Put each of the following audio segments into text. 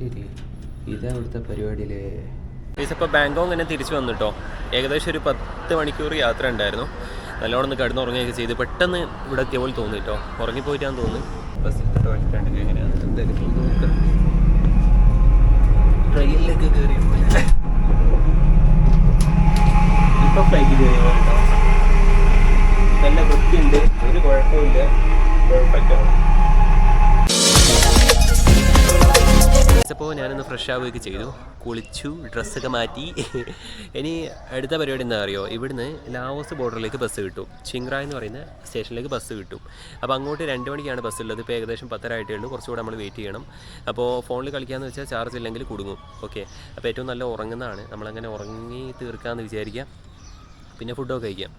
ശരി, ഇതാ ഇവിടുത്തെ പരിപാടിയിലെ. ഇപ്പോൾ ബാങ്കോക്ക് തന്നെ തിരിച്ചു വന്നിട്ടോ. ഏകദേശം ഒരു 10 മണിക്കൂർ യാത്ര ഉണ്ടായിരുന്നു. നല്ലോണം ഒന്ന് കിടന്നുറങ്ങുകയൊക്കെ ചെയ്ത് പെട്ടെന്ന് ഇവിടെ എത്തിയ പോലെ തോന്നി കേട്ടോ. ഉറങ്ങിപ്പോയിട്ടാന്ന് തോന്നുന്നു. ബസ്സിൻ്റെ ടോയ്ലറ്റ് ഉണ്ടെങ്കിൽ എങ്ങനെയാണ് എന്തായാലും നോക്കാം. ട്രെയിനിലൊക്കെ കയറി ഇപ്പോൾ ഫ്ലൈറ്റ് കയറി കേട്ടോ. നല്ല വൃത്തിയുണ്ട്, ഒരു കുഴപ്പമില്ല, പെർഫെക്റ്റ് ആണ്. അപ്പോൾ ഞാനൊന്ന് ഫ്രഷ് ആവുകയൊക്കെ ചെയ്തു, കുളിച്ചു, ഡ്രസ്സൊക്കെ മാറ്റി. ഇനി അടുത്ത പരിപാടി എന്താ അറിയോ, ഇവിടുന്ന് ലാവോസ് ബോർഡറിലേക്ക് ബസ് കിട്ടും. ചിങ്റായ് എന്ന് പറയുന്ന സ്റ്റേഷനിലേക്ക് ബസ് കിട്ടും. അപ്പോൾ അങ്ങോട്ട് 2 മണിക്കാണ് ബസ് ഉള്ളത്. ഇപ്പോൾ ഏകദേശം 10:30 ആയിട്ടേ ഉള്ളൂ. കുറച്ചുകൂടെ നമ്മൾ വെയിറ്റ് ചെയ്യണം. അപ്പോൾ ഫോണിൽ കളിക്കാമെന്ന് വെച്ചാൽ ചാർജ് ഇല്ലെങ്കിൽ കുടുങ്ങും. ഓക്കെ, അപ്പോൾ ഏറ്റവും നല്ല ഉറങ്ങുന്നതാണ്. നമ്മളങ്ങനെ ഉറങ്ങി തീർക്കാമെന്ന് വിചാരിക്കാം. പിന്നെ ഫുഡൊക്കെ കഴിക്കാം.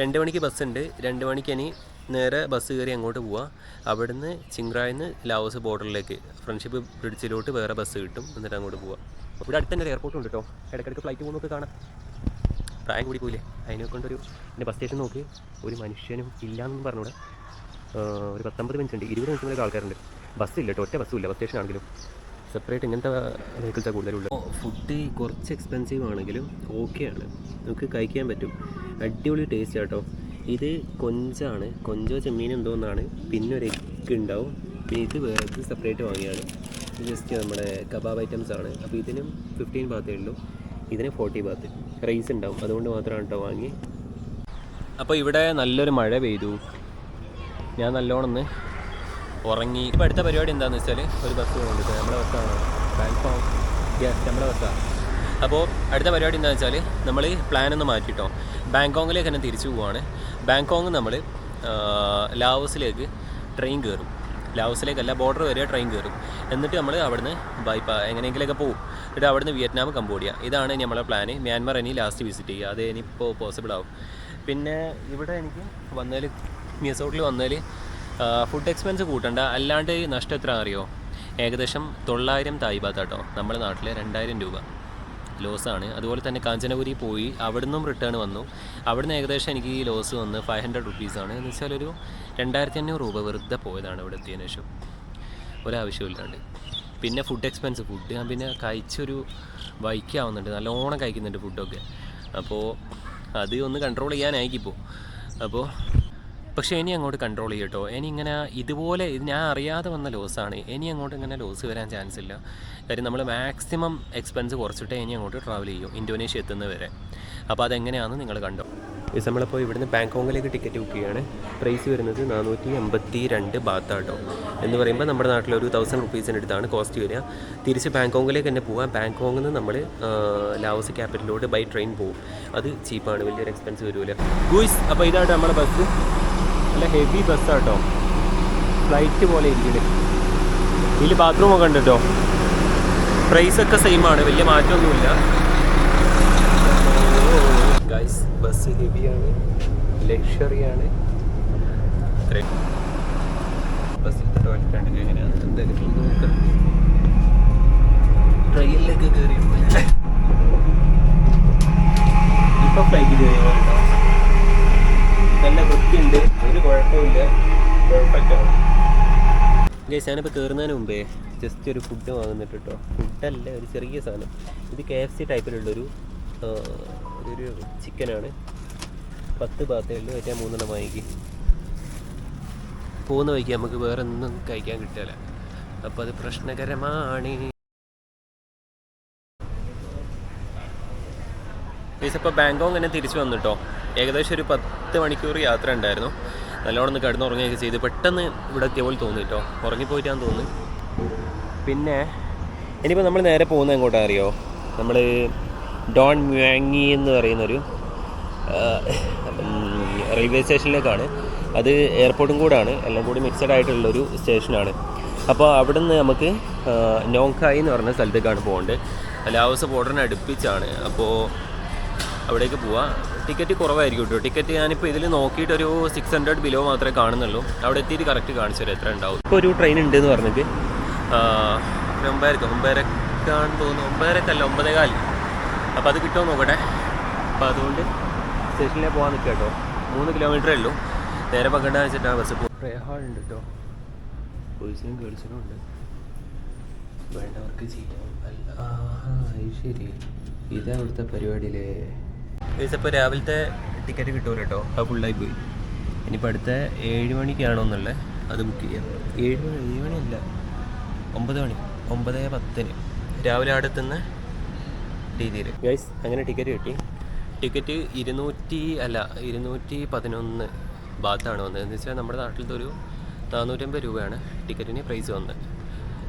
2 മണിക്ക് ബസ്സുണ്ട്. 2 മണിക്ക് ഇനി നേരെ ബസ് കയറി അങ്ങോട്ട് പോവാം. അവിടുന്ന് ചിങ്റായിന്ന് ലാവോസ് ബോർഡറിലേക്ക് ഫ്രണ്ട്ഷിപ്പ് ബ്രിഡ്ജിലോട്ട് വേറെ ബസ് കിട്ടും. എന്നിട്ട് അങ്ങോട്ട് പോവാം. ഇവിടെ അടുത്ത് തന്നെ എയർപോർട്ട് ഉണ്ട് കേട്ടോ. ഇടയ്ക്കിടയ്ക്ക് ഫ്ലൈറ്റ് പോകുന്നൊക്കെ കാണാം. പ്രായം കൂടി പോയില്ലേ, അതിനെ കൊണ്ടൊരു എൻ്റെ ബസ് സ്റ്റേഷൻ നോക്കി ഒരു മനുഷ്യനും ഇല്ലയെന്നും പറഞ്ഞൂടെ. ഒരു 19 മിനിറ്റ് ഉണ്ട്, 20 മിനിറ്റ് ആൾക്കാരുണ്ട്. ബസ്സില്ല കേട്ടോ, ഒറ്റ ബസ്സും ഇല്ല. ബസ് സ്റ്റേഷൻ ആണെങ്കിലും സെപ്പറേറ്റ് ഇങ്ങനത്തെ വെഹിക്കിൾസാണ് കൂടുതലുള്ളത്. ഫുഡ് കുറച്ച് എക്സ്പെൻസീവ് ആണെങ്കിലും ഓക്കെയാണ്, നമുക്ക് കഴിക്കാൻ പറ്റും. അടിപൊളി ടേസ്റ്റ് കേട്ടോ. ഇത് കൊഞ്ചാണ്, കൊഞ്ചോ ചെമ്മീൻ എന്തോന്നാണ്. പിന്നെ ഒരു എഗ് ഉണ്ടാവും. പിന്നെ ഇത് വേറെ, ഇത് സെപ്പറേറ്റ് വാങ്ങിയാണ്. ജസ്റ്റ് നമ്മുടെ കബാബ് ഐറ്റംസ് ആണ്. അപ്പോൾ ഇതിനും 15 ബാത്തേ ഉള്ളൂ, ഇതിന് 40 ബാത്ത്. റൈസ് ഉണ്ടാവും, അതുകൊണ്ട് മാത്രമാണ് കേട്ടോ വാങ്ങി. അപ്പോൾ ഇവിടെ നല്ലൊരു മഴ പെയ്തു. ഞാൻ നല്ലോണം ഒന്ന് ഉറങ്ങി. ഇപ്പോൾ അടുത്ത പരിപാടി എന്താണെന്ന് വെച്ചാൽ ഒരു ബസ് പോകുന്നുണ്ട്. നമ്മുടെ ബസ്സാണ്, ബാങ്കോക്ക്. യെസ്, നമ്മുടെ ബസ്സാണ്. അപ്പോൾ അടുത്ത പരിപാടി എന്താണെന്ന് വെച്ചാൽ നമ്മൾ പ്ലാനൊന്ന് മാറ്റിയിട്ടോ. ബാങ്കോക്കിലേക്ക് തന്നെ തിരിച്ചു പോവുകയാണ്. ബാങ്കോക്ക് നമ്മൾ ലാവോസിലേക്ക് ട്രെയിൻ കയറും. ലാവോസിലേക്കല്ല, ബോർഡർ വരെ ട്രെയിൻ കയറും. എന്നിട്ട് നമ്മൾ അവിടുന്ന് എങ്ങനെയെങ്കിലുമൊക്കെ പോകും. എന്നിട്ട് അവിടുന്ന് വിയറ്റ്നാം, കംബോഡിയ. ഇതാണ് ഇനി നമ്മളെ പ്ലാന്. മ്യാൻമർ ഇനി ലാസ്റ്റ് വിസിറ്റ് ചെയ്യുക. അത് ഇനിയിപ്പോൾ പോസിബിൾ ആവും. പിന്നെ ഇവിടെ എനിക്ക് വന്നതിൽ മിസോട്ടിൽ വന്നതിൽ ഫുഡ് എക്സ്പെൻസ് കൂട്ടണ്ട. അല്ലാണ്ട് നഷ്ടം എത്ര അറിയോ? ഏകദേശം 900 തായ് ബാത്ത് കേട്ടോ. നമ്മുടെ നാട്ടിൽ 2000 രൂപ ലോസാണ്. അതുപോലെ തന്നെ കാഞ്ചനപുരി പോയി അവിടുന്നും റിട്ടേൺ വന്നു. അവിടുന്ന് ഏകദേശം എനിക്ക് ഈ ലോസ് വന്ന് 500 റുപ്പീസാണ്. എന്ന് വെച്ചാൽ ഒരു 2500 രൂപ വെറുതെ പോയതാണ് ഇവിടെ എത്തിയതിനു ശേഷം, ഒരാവശ്യമില്ലാണ്ട്. പിന്നെ ഫുഡ് എക്സ്പെൻസ്, ഫുഡ് ഞാൻ പിന്നെ കഴിച്ചൊരു വൈക്കാവുന്നുണ്ട്, നല്ലോണം കഴിക്കുന്നുണ്ട് ഫുഡൊക്കെ. അപ്പോൾ അത് ഒന്ന് കൺട്രോൾ ചെയ്യാനായിരിക്കും. അപ്പോൾ പക്ഷേ ഇനി അങ്ങോട്ട് കൺട്രോൾ ചെയ്യും കേട്ടോ. ഇനി ഇങ്ങനെ ഇതുപോലെ ഇത് ഞാൻ അറിയാതെ വന്ന ലോസാണ്. ഇനി അങ്ങോട്ട് ഇങ്ങനെ ലോസ് വരാൻ ചാൻസ് ഇല്ല. കാര്യം നമ്മൾ മാക്സിമം എക്സ്പെൻസ് കുറച്ചിട്ടേ ഇനി അങ്ങോട്ട് ട്രാവൽ ചെയ്യും, ഇന്തോനേഷ്യ എത്തുന്നവരെ. അപ്പോൾ അതെങ്ങനെയാണെന്ന് നിങ്ങൾ കണ്ടോ. നമ്മളിപ്പോൾ ഇവിടുന്ന് ബാങ്കോക്കിലേക്ക് ടിക്കറ്റ് ബുക്ക് ചെയ്യുകയാണ്. പ്രൈസ് വരുന്നത് 482 ബാത്താട്ടോ. എന്ന് പറയുമ്പോൾ നമ്മുടെ നാട്ടിലൊരു 1000 റുപ്പീസിൻ്റെ അടുത്താണ് കോസ്റ്റ് വരിക. തിരിച്ച് ബാങ്കോക്കിലേക്ക് തന്നെ പോവാം. ബാങ്കോക്കിൽ നിന്ന് നമ്മൾ ലാവോസ് ക്യാപിറ്റലിലോട്ട് ബൈ ട്രെയിൻ പോകും. അത് ചീപ്പാണ്, വലിയൊരു എക്സ്പെൻസ് വരില്ല. ഗൂയ്സ്, അപ്പോൾ ഇതാണ് നമ്മുടെ ബസ്. നല്ല ഹെവി ബസ്സാട്ടോ, ഫ്ലൈറ്റ് പോലെ ഇരിക്കുന്നത്. ഇതിൽ ബാത്റൂമൊക്കെ ഉണ്ട് കേട്ടോ. പ്രൈസൊക്കെ സെയിമാണ്, വലിയ മാറ്റമൊന്നുമില്ല. ഗൈസ്, ബസ് ഹെവിയാണ്, ലക്ഷറിയാണ്. ബസ്സിൻ്റെ ടോയ്ലറ്റ് ഉണ്ടെങ്കിൽ എങ്ങനെയാണ് എന്തായാലും നോക്കാം. ട്രെയിനിലൊക്കെ കയറി ഇപ്പോൾ ഫ്ലൈറ്റ് കയറി കേട്ടോ. നല്ല വൃത്തിയുണ്ട്, ഒരു കുഴപ്പമില്ല, പെർഫെക്റ്റ് ആണ്. ഗൈസ്, ഞാനിപ്പോൾ കയറുന്നതിന് മുമ്പേ ജസ്റ്റ് ഒരു ഫുഡ് വാങ്ങുന്നിട്ട് കേട്ടോ. ഫുഡല്ല, ഒരു ചെറിയ സാധനം. ഇത് KFC ടൈപ്പിലുള്ളൊരു ഒരു ചിക്കനാണ്. 10 ബാത്തേ ഉള്ളൂ. ഏറ്റവും 3 വാങ്ങിക്കും. പോകുന്ന വഴിക്ക് നമുക്ക് വേറെ ഒന്നും കഴിക്കാൻ കിട്ടില്ല. അപ്പോൾ അത് പ്രശ്നകരമാണ്. ഗൈസ്, അപ്പോൾ ബാങ്കോക്ക് തന്നെ തിരിച്ചു വന്നിട്ടോ. ഏകദേശം ഒരു 10 മണിക്കൂർ യാത്ര ഉണ്ടായിരുന്നു. നല്ലോണം ഒന്ന് കിടന്നുറങ്ങുകയൊക്കെ ചെയ്ത് പെട്ടെന്ന് ഇവിടെ എത്തിയ പോലെ തോന്നി കേട്ടോ. ഉറങ്ങിപ്പോയിട്ടാന്ന് തോന്നുന്നു. പിന്നെ ഇനിയിപ്പോൾ നമ്മൾ നേരെ പോകുന്നത് എങ്ങോട്ടാണ് അറിയോ? നമ്മൾ ഡോൺ മ്യാങ്ങി എന്ന് പറയുന്നൊരു റെയിൽവേ സ്റ്റേഷനിലേക്കാണ്. അത് എയർപോർട്ടും കൂടാണ്, എല്ലാം കൂടി മിക്സഡ് ആയിട്ടുള്ളൊരു സ്റ്റേഷനാണ്. അപ്പോൾ അവിടെ നിന്ന് നമുക്ക് നോങ്കായി എന്ന് പറഞ്ഞ സ്ഥലത്തേക്കാണ് പോകേണ്ടത്. ലാവോസ് ബോർഡറിനെ അടുപ്പിച്ചാണ്. അപ്പോൾ അവിടേക്ക് പോവാം. ടിക്കറ്റ് കുറവായിരിക്കും കേട്ടോ. ടിക്കറ്റ് ഞാനിപ്പോൾ ഇതിൽ നോക്കിയിട്ടൊരു 600 ബിലോ മാത്രമേ കാണുന്നുള്ളൂ. അവിടെ എത്തിയിട്ട് കറക്റ്റ് കാണിച്ചു തരാം എത്ര ഉണ്ടാവും. ഇപ്പോൾ ഒരു ട്രെയിൻ ഉണ്ടെന്ന് പറഞ്ഞിട്ട് 9:00 തോന്നുന്നു, 9:30 9:15. അപ്പോൾ അത് കിട്ടുമോ നോക്കട്ടെ. അപ്പോൾ അതുകൊണ്ട് സ്റ്റേഷനിലേക്ക് പോകാൻ നിൽക്കുക കേട്ടോ. 3 കിലോമീറ്ററേ ഉള്ളൂ. നേരെ പങ്കെടുക്കാൻ വെച്ചിട്ടാണ് ബസ് പോകും. പ്രേ ഹാൾ ഉണ്ട് കേട്ടോ, ബോയ്സിനും ഗേൾസിനും ഉണ്ട്. വേണ്ടവർക്ക് ചെയ്യാം. ശരി, ഇതാ ഇവിടുത്തെ പരിപാടിയിലേ. ഇപ്പോൾ രാവിലത്തെ ടിക്കറ്റ് കിട്ടുമല്ലോ കേട്ടോ, അത് ഫുള്ളായി പോയി. ഇനിയിപ്പോൾ അടുത്ത 7 മണിക്കാണോ എന്നുള്ളത് അത് ബുക്ക് ചെയ്യാം. 7 മണിയല്ല, 9 മണി, 9:10 രാവിലെ അവിടെ എത്തുന്ന രീതിയിൽ. ഗൈസ് അങ്ങനെ ടിക്കറ്റ് കിട്ടി. ടിക്കറ്റ് 211 ബാത്താണ് വന്നത്. എന്ന് വെച്ചാൽ നമ്മുടെ നാട്ടിലത്തെ ഒരു 450 രൂപയാണ് ടിക്കറ്റിന് പ്രൈസ് വന്നത്.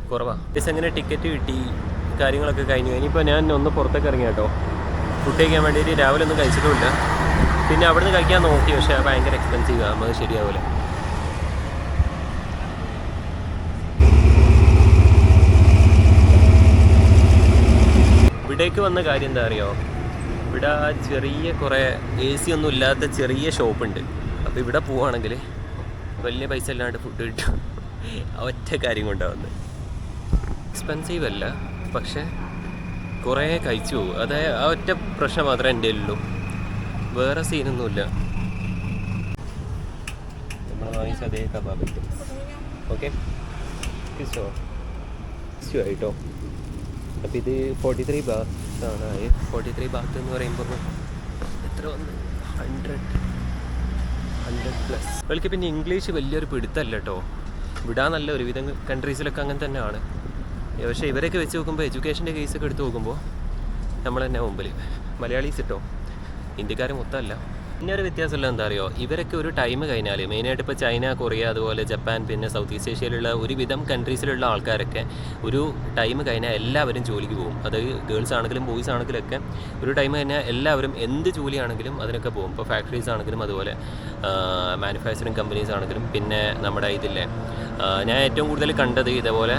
കുറവാണ്. ഗൈസ് അങ്ങനെ ടിക്കറ്റ് കിട്ടി, കാര്യങ്ങളൊക്കെ കഴിഞ്ഞു. ഇനിയിപ്പോൾ ഞാൻ ഒന്ന് പുറത്തേക്ക് ഇറങ്ങി കേട്ടോ, ഫുഡ് കഴിക്കാൻ വേണ്ടിയിട്ട്. രാവിലെ ഒന്നും കഴിച്ചിട്ടുമില്ല. പിന്നെ അവിടെ നിന്ന് കഴിക്കാൻ നോക്കി, പക്ഷേ ഭയങ്കര എക്സ്പെൻസീവ് ആണ്, അത് ശരിയാവില്ല. ഇവിടേക്ക് വന്ന കാര്യം എന്താ അറിയോ, ഇവിടെ ചെറിയ കുറേ AC ഒന്നും ഇല്ലാത്ത ചെറിയ ഷോപ്പുണ്ട്. അപ്പോൾ ഇവിടെ പോവുകയാണെങ്കിൽ വലിയ പൈസ ഇല്ലാണ്ട് ഫുഡ് കിട്ടും. ഒറ്റ കാര്യം കൊണ്ടാവുന്നത്. എക്സ്പെൻസീവ് അല്ല, പക്ഷേ കുറേ കഴിച്ചു പോകും. അതായത് ആ ഒറ്റ പ്രശ്നം മാത്രമേ എൻ്റെ ഉള്ളൂ, വേറെ സീനൊന്നുമില്ല. നമ്മൾ വാങ്ങിച്ച അതേ കബാബ് ഐറ്റംസ്. ഓക്കെ, ഇഷ്ടമായിട്ടോ. അപ്പോൾ ഇത് 43 ബാത്താണ്. 43 ബാത്ത് എന്ന് പറയുമ്പോൾ എത്ര വന്ന് 100+ അവൾക്ക്. പിന്നെ ഇംഗ്ലീഷ് വലിയൊരു പിടുത്തല്ല കേട്ടോ, വിടാനല്ല. ഒരുവിധം കൺട്രീസിലൊക്കെ അങ്ങനെ തന്നെയാണ്. പക്ഷേ ഇവരൊക്കെ വെച്ച് നോക്കുമ്പോൾ, എഡ്യൂക്കേഷൻ്റെ കേസൊക്കെ എടുത്ത് നോക്കുമ്പോൾ നമ്മൾ തന്നെ മുമ്പിൽ. മലയാളീസ് കേട്ടോ, ഇന്ത്യക്കാർ മൊത്തമല്ല. പിന്നെ ഒരു വ്യത്യാസമുള്ള എന്താ അറിയോ, ഇവരൊക്കെ ഒരു ടൈം കഴിഞ്ഞാൽ, മെയിനായിട്ട് ഇപ്പോൾ ചൈന, കൊറിയ, അതുപോലെ ജപ്പാൻ, പിന്നെ സൗത്ത് ഈസ്റ്റ് ഏഷ്യയിലുള്ള ഒരുവിധം കൺട്രീസിലുള്ള ആൾക്കാരൊക്കെ ഒരു ടൈം കഴിഞ്ഞാൽ എല്ലാവരും ജോലിക്ക് പോകും. അത് ഗേൾസ് ആണെങ്കിലും ബോയ്സ് ആണെങ്കിലും ഒക്കെ ഒരു ടൈം കഴിഞ്ഞാൽ എല്ലാവരും എന്ത് ജോലിയാണെങ്കിലും അതിനൊക്കെ പോകും. ഇപ്പോൾ ഫാക്ടറീസ് ആണെങ്കിലും അതുപോലെ മാനുഫാക്ചറിങ് കമ്പനീസ് ആണെങ്കിലും. പിന്നെ നമ്മുടെ ഇതില്ലേ, ഞാൻ ഏറ്റവും കൂടുതൽ കണ്ടത് ഇതേപോലെ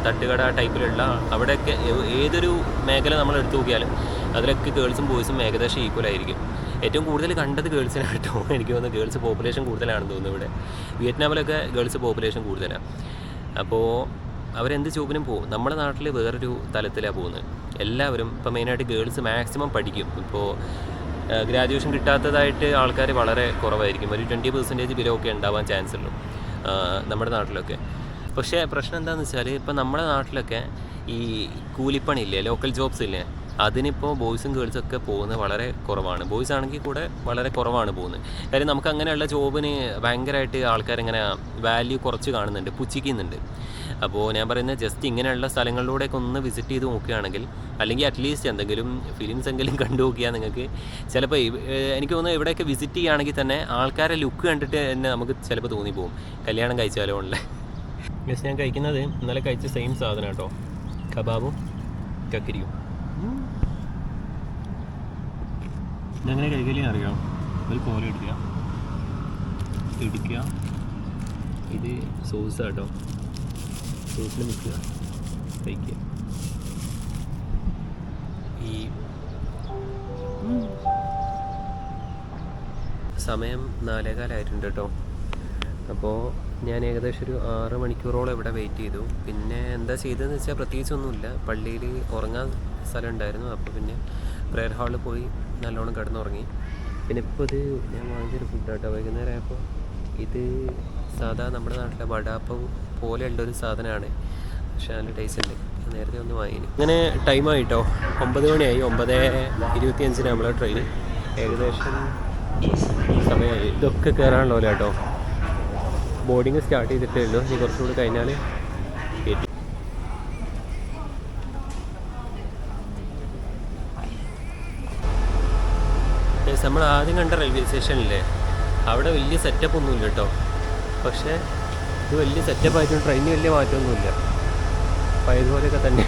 തട്ടുകട ടൈപ്പിലുള്ള അവിടെയൊക്കെ ഏതൊരു മേഖല നമ്മൾ എടുത്തു നോക്കിയാലും അതിലൊക്കെ ഗേൾസും ബോയ്സും ഏകദേശം ഈക്വൽ ആയിരിക്കും. ഏറ്റവും കൂടുതൽ കണ്ടത് ഗേൾസിനാണ് കേട്ടോ. എനിക്ക് തോന്നുന്നു ഗേൾസ് പോപ്പുലേഷൻ കൂടുതലാണെന്ന് തോന്നുന്നു ഇവിടെ. വിയറ്റ്നാമിലൊക്കെ ഗേൾസ് പോപ്പുലേഷൻ കൂടുതലാണ്. അപ്പോൾ അവരെന്ത് ജോബിനും പോകും. നമ്മുടെ നാട്ടിൽ വേറൊരു തലത്തിലാണ് പോകുന്നത്. എല്ലാവരും ഇപ്പോൾ മെയിനായിട്ട് ഗേൾസ് മാക്സിമം പഠിക്കും. ഇപ്പോൾ ഗ്രാജുവേഷൻ കിട്ടാത്തതായിട്ട് ആൾക്കാർ വളരെ കുറവായിരിക്കും. ഒരു 20% ബിലോ ഒക്കെ ഉണ്ടാവാൻ ചാൻസ് ഉള്ളൂ നമ്മുടെ നാട്ടിലൊക്കെ. പക്ഷേ പ്രശ്നം എന്താണെന്ന് വെച്ചാൽ, ഇപ്പോൾ നമ്മുടെ നാട്ടിലൊക്കെ ഈ കൂലിപ്പണി ഇല്ലേ, ലോക്കൽ ജോബ്സ് ഇല്ലേ, അതിനിപ്പോൾ ബോയ്സും ഗേൾസും ഒക്കെ പോകുന്നത് വളരെ കുറവാണ്. ബോയ്സ് ആണെങ്കിൽ കൂടെ വളരെ കുറവാണ് പോകുന്നത്. കാര്യം നമുക്ക് അങ്ങനെയുള്ള ജോബിന് ഭയങ്കരമായിട്ട് ആൾക്കാരിങ്ങനെ വാല്യൂ കുറച്ച് കാണുന്നുണ്ട്, പുച്ഛിക്കുന്നുണ്ട്. അപ്പോൾ ഞാൻ പറയുന്നത് ജസ്റ്റ് ഇങ്ങനെയുള്ള സ്ഥലങ്ങളിലൂടെയൊക്കെ ഒന്ന് വിസിറ്റ് ചെയ്ത് നോക്കുകയാണെങ്കിൽ, അല്ലെങ്കിൽ അറ്റ്ലീസ്റ്റ് എന്തെങ്കിലും ഫിലിംസ് എങ്കിലും കണ്ടു നോക്കിയാൽ നിങ്ങൾക്ക് ചിലപ്പോൾ എനിക്ക് തോന്നുന്നു ഇവിടെയൊക്കെ വിസിറ്റ് ചെയ്യുകയാണെങ്കിൽ തന്നെ ആൾക്കാരെ ലുക്ക് കണ്ടിട്ട് തന്നെ നമുക്ക് ചിലപ്പോൾ തോന്നിപ്പോകും കല്യാണം കഴിച്ചാലോ ഉള്ള. ജസ്റ്റ് ഞാൻ കഴിക്കുന്നത് ഇന്നലെ കഴിച്ച സെയിം സാധനം കേട്ടോ, കബാബും കക്കിരിയും. ഇതെങ്ങനെ കഴിക്കലെന്ന് അറിയാം. ഒരു കോല ഇടിക്കുക, ഇത് സോസ് കേട്ടോ, സോസിൽ മുക്കുക, കഴിക്കുക. ഈ സമയം 4:15 കേട്ടോ. അപ്പോൾ ഞാൻ ഏകദേശം ഒരു 6 മണിക്കൂറോളം ഇവിടെ വെയിറ്റ് ചെയ്തു. പിന്നെ എന്താ ചെയ്തതെന്ന് വെച്ചാൽ പ്രത്യേകിച്ചൊന്നുമില്ല. പള്ളിയിൽ ഉറങ്ങാൻ സ്ഥലം ഉണ്ടായിരുന്നു. അപ്പോൾ പിന്നെ പ്രെയർ ഹാളിൽ പോയി നല്ലോണം കിടന്നുറങ്ങി. പിന്നെ ഇപ്പോൾ ഇത് ഞാൻ വാങ്ങിച്ചൊരു ഫുഡാട്ടോ. വൈകുന്നേരം ആയപ്പോൾ ഇത് സാധാ നമ്മുടെ നാട്ടിലെ വടാപ്പം പോലെയുള്ളൊരു സാധനമാണ്, പക്ഷേ നല്ല ടേസ്റ്റ് ഉണ്ട്. നേരത്തെ ഒന്ന് വാങ്ങി. അങ്ങനെ ടൈമായിട്ടോ, 9 മണിയായി. 9:25 നമ്മളെ ട്രെയിൻ. ഏകദേശം സമയമായി. ഇതൊക്കെ കയറാനുള്ള പോലെ കേട്ടോ. ബോർഡിങ് സ്റ്റാർട്ട് ചെയ്തിട്ടേ ഉള്ളൂ. ഇനി കുറച്ചുകൂടി കഴിഞ്ഞാൽ കയറ്റി. നമ്മൾ ആദ്യം കണ്ട റെയിൽവേ സ്റ്റേഷനില്ലേ, അവിടെ വലിയ സെറ്റപ്പ് ഒന്നുമില്ല കേട്ടോ. പക്ഷേ ഇത് വലിയ സെറ്റപ്പായിട്ടും ട്രെയിനിന് വലിയ മാറ്റമൊന്നുമില്ല, പഴയതുപോലെയൊക്കെ തന്നെ.